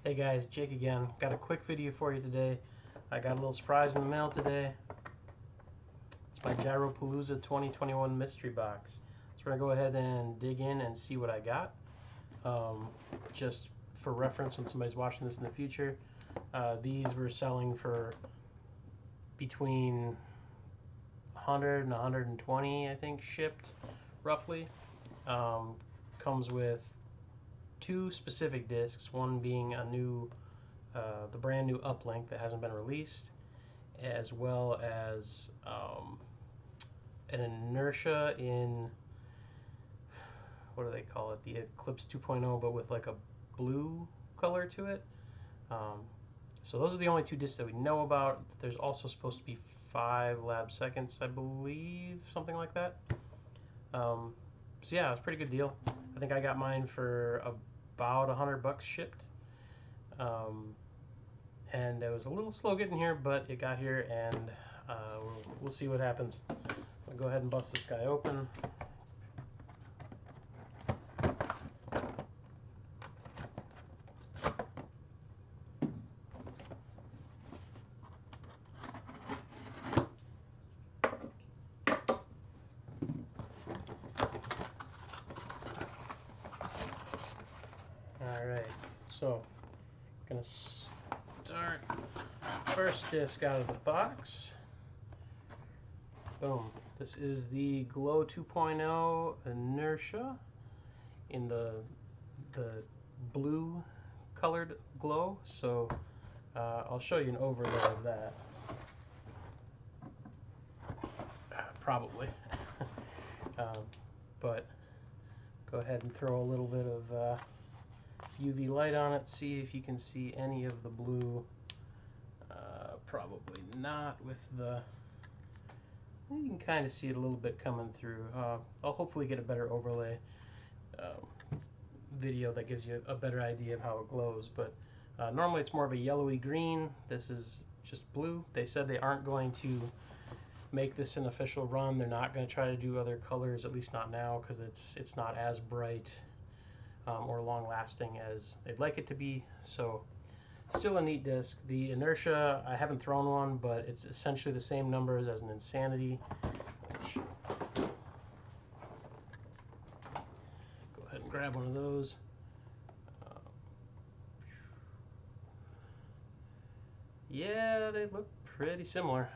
Hey guys, Jake again. Got a quick video for you today. I got a little surprise in the mail today. It's my Gyropalooza 2021 mystery box. So we're going to go ahead and dig in and see what I got. Just for reference when somebody's watching this in the future, these were selling for between 100 and 120, I think, shipped roughly. Comes with two specific discs, one being a new, the brand new Uplink that hasn't been released, as well as an Inertia in, what do they call it, the Eclipse 2.0, but with like a blue color to it. So those are the only two discs that we know about. There's also supposed to be 5 lab seconds, I believe, something like that. So yeah, it's a pretty good deal. I think I got mine for about $100 shipped, and it was a little slow getting here, but it got here, and we'll see what happens. I'll go ahead and bust this guy open. Alright, so I'm gonna start first disc out of the box. Boom. This is the Glow 2.0 Inertia in the blue colored glow. So I'll show you an overlay of that. Probably. But go ahead and throw a little bit of UV light on it, see if you can see any of the blue. Probably not with the, you can kind of see it a little bit coming through. I'll hopefully get a better overlay video that gives you a better idea of how it glows, but normally it's more of a yellowy green. This is just blue. They said they aren't going to make this an official run. They're not going to try to do other colors, at least not now, because it's not as bright or long lasting as they'd like it to be. So still a neat disc. The Inertia, I haven't thrown one, but it's essentially the same numbers as an Insanity. Which, go ahead and grab one of those. Yeah, they look pretty similar.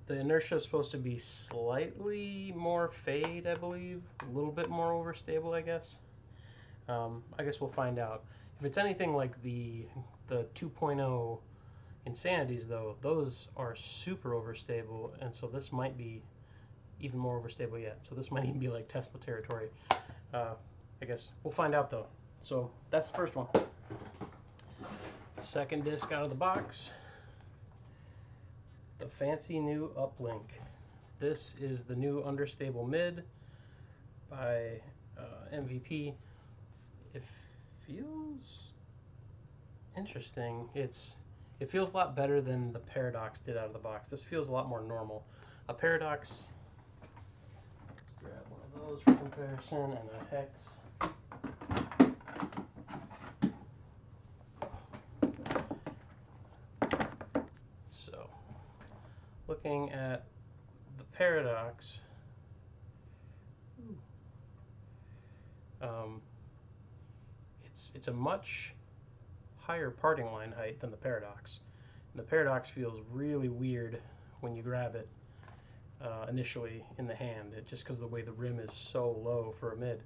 The Inertia is supposed to be slightly more fade, I believe. A little bit more overstable, I guess. I guess we'll find out. If it's anything like the 2.0 Insanities, though, those are super overstable, and so this might be even more overstable yet. So this might even be like Tesla territory. I guess we'll find out, though. So that's the first one. Second disc out of the box. The fancy new Uplink. This is the new understable mid by MVP. It feels interesting. It feels a lot better than the Paradox did out of the box. This feels a lot more normal. A Paradox, let's grab one of those for comparison, and a Hex. So, looking at the Paradox, it's a much higher parting line height than the Paradox. And the Paradox feels really weird when you grab it initially in the hand, just because of the way the rim is so low for a mid.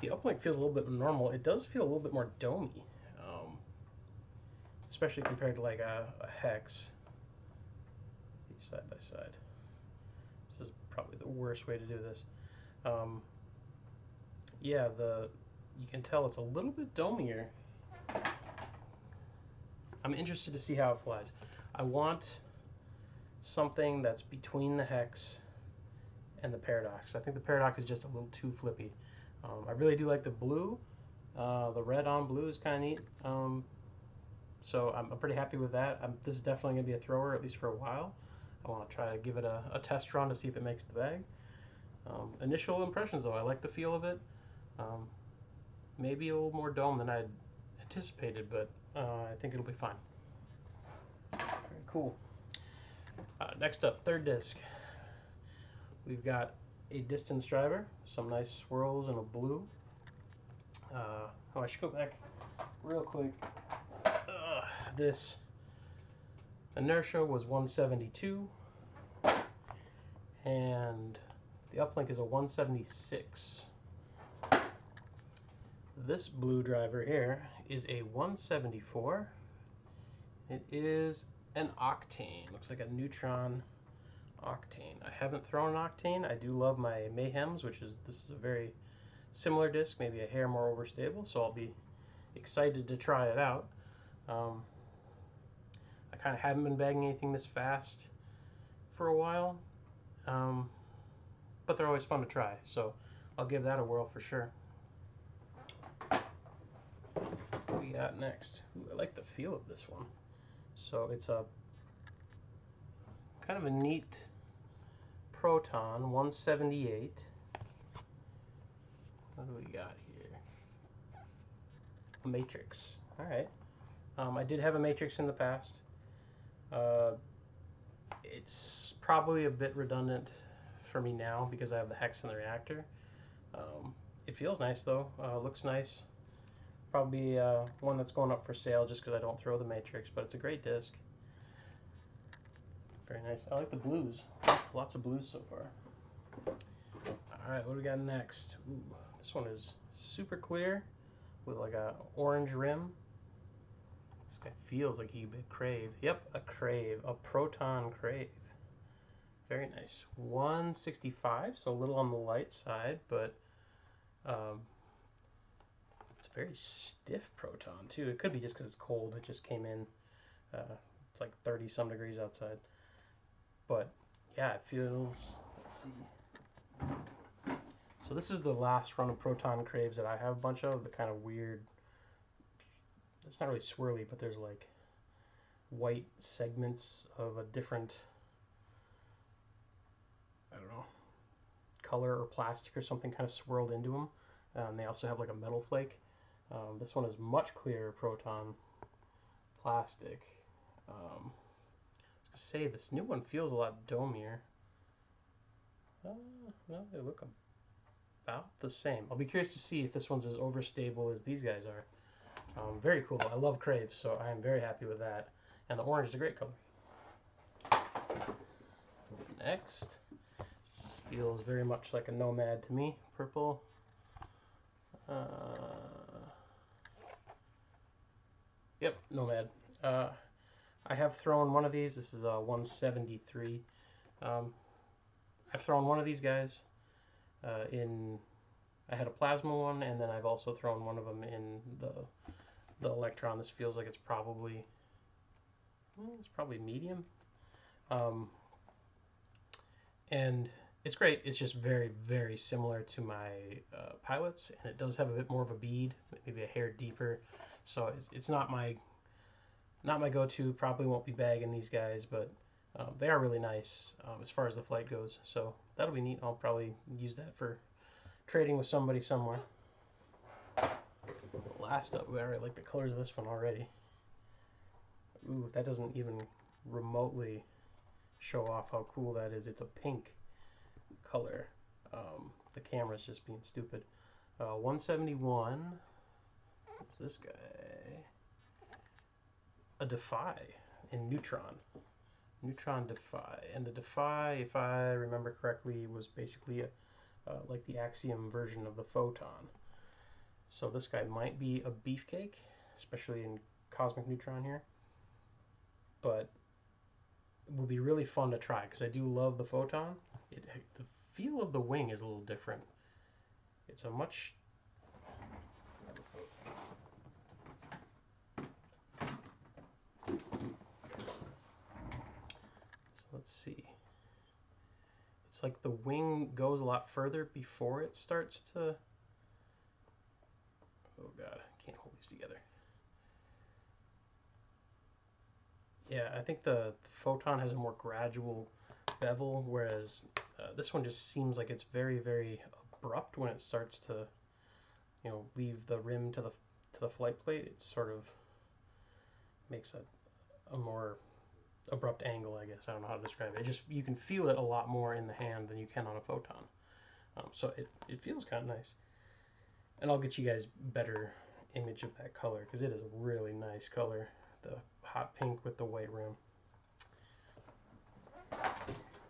The Uplink feels a little bit normal. It does feel a little bit more domey, especially compared to like a Hex. These side by side. This is probably the worst way to do this. Yeah, you can tell it's a little bit domier. I'm interested to see how it flies. I want something that's between the Hex and the Paradox. I think the Paradox is just a little too flippy. I really do like the blue. The red on blue is kind of neat. So I'm pretty happy with that. This is definitely going to be a thrower, at least for a while. I want to try to give it a test run to see if it makes the bag. Initial impressions, though, I like the feel of it. maybe a little more dome than I'd anticipated, but I think it'll be fine. Very cool. Next up, third disc. We've got a distance driver, some nice swirls in a blue. I should go back real quick. This Inertia was 172, and the uplink is a 176. This blue driver here is a 174. It is an Octane. Looks like a Neutron Octane. I haven't thrown an Octane. I do love my Mayhems, this is a very similar disc, maybe a hair more overstable, so I'll be excited to try it out. I kind of haven't been bagging anything this fast for a while, but they're always fun to try, so I'll give that a whirl for sure. What we got next? Ooh, I like the feel of this one. So it's a kind of a neat Proton 178. What do we got here? A Matrix. All right. I did have a Matrix in the past. It's probably a bit redundant for me now because I have the hex in the reactor. It feels nice though. Looks nice. Probably one that's going up for sale just because I don't throw the Matrix, but it's a great disc. Very nice. I like the blues. Lots of blues so far. Alright, what do we got next? Ooh, this one is super clear with like a orange rim. This guy feels like he could be a Crave. Yep, a Crave. A Proton Crave. Very nice. 165, so a little on the light side, but it's a very stiff Proton too. It could be just because it's cold. It just came in. It's like 30 some degrees outside. But yeah, it feels. Let's see. So this is the last run of Proton Craves that I have a bunch of. The kind of weird. It's not really swirly, but there's like white segments of a different, I don't know, color or plastic or something kind of swirled into them. They also have like a metal flake. This one is much clearer Proton plastic. I was gonna say this new one feels a lot domier. No, they look about the same. I'll be curious to see if this one's as overstable as these guys are. Very cool. I love Craves, so I am very happy with that. And the orange is a great color. Next, this feels very much like a Nomad to me. Purple. Yep, Nomad. I have thrown one of these. This is a 173. I've thrown one of these guys I had a plasma one, and then I've also thrown one of them in the Electron. This feels like it's probably medium. And it's great. It's just very, very similar to my pilots, and it does have a bit more of a bead, maybe a hair deeper. So it's not my go-to. Probably won't be bagging these guys, but they are really nice as far as the flight goes. So that'll be neat. I'll probably use that for trading with somebody somewhere. Last up, I already like the colors of this one already. Ooh, that doesn't even remotely show off how cool that is. It's a pink color. The camera's just being stupid. 171. What's this guy? A Defy in Neutron. Neutron Defy. And the Defy, if I remember correctly, was basically like the Axiom version of the Photon. So this guy might be a beefcake, especially in Cosmic Neutron here. But it will be really fun to try because I do love the Photon. The feel of the wing is a little different. It's a much... So let's see. It's like the wing goes a lot further before it starts to... Oh god, I can't hold these together. Yeah, I think the Photon has a more gradual bevel, whereas this one just seems like it's very, very abrupt when it starts to leave the rim to the flight plate, it sort of makes a more abrupt angle, I guess. I don't know how to describe it. You can feel it a lot more in the hand than you can on a photon. So it feels kind of nice. And I'll get you guys better image of that color because it is a really nice color. The hot pink with the white rim.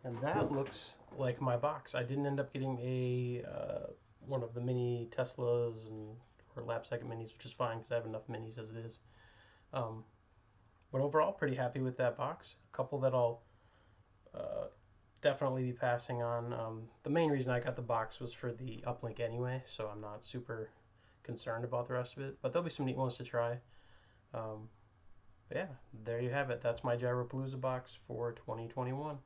And that looks like my box. I didn't end up getting one of the mini Teslas or lap second minis, which is fine because I have enough minis as it is. But overall, pretty happy with that box. A couple that I'll definitely be passing on. The main reason I got the box was for the uplink anyway, so I'm not super concerned about the rest of it. But there'll be some neat ones to try. But yeah, there you have it. That's my Gyropalooza box for 2021.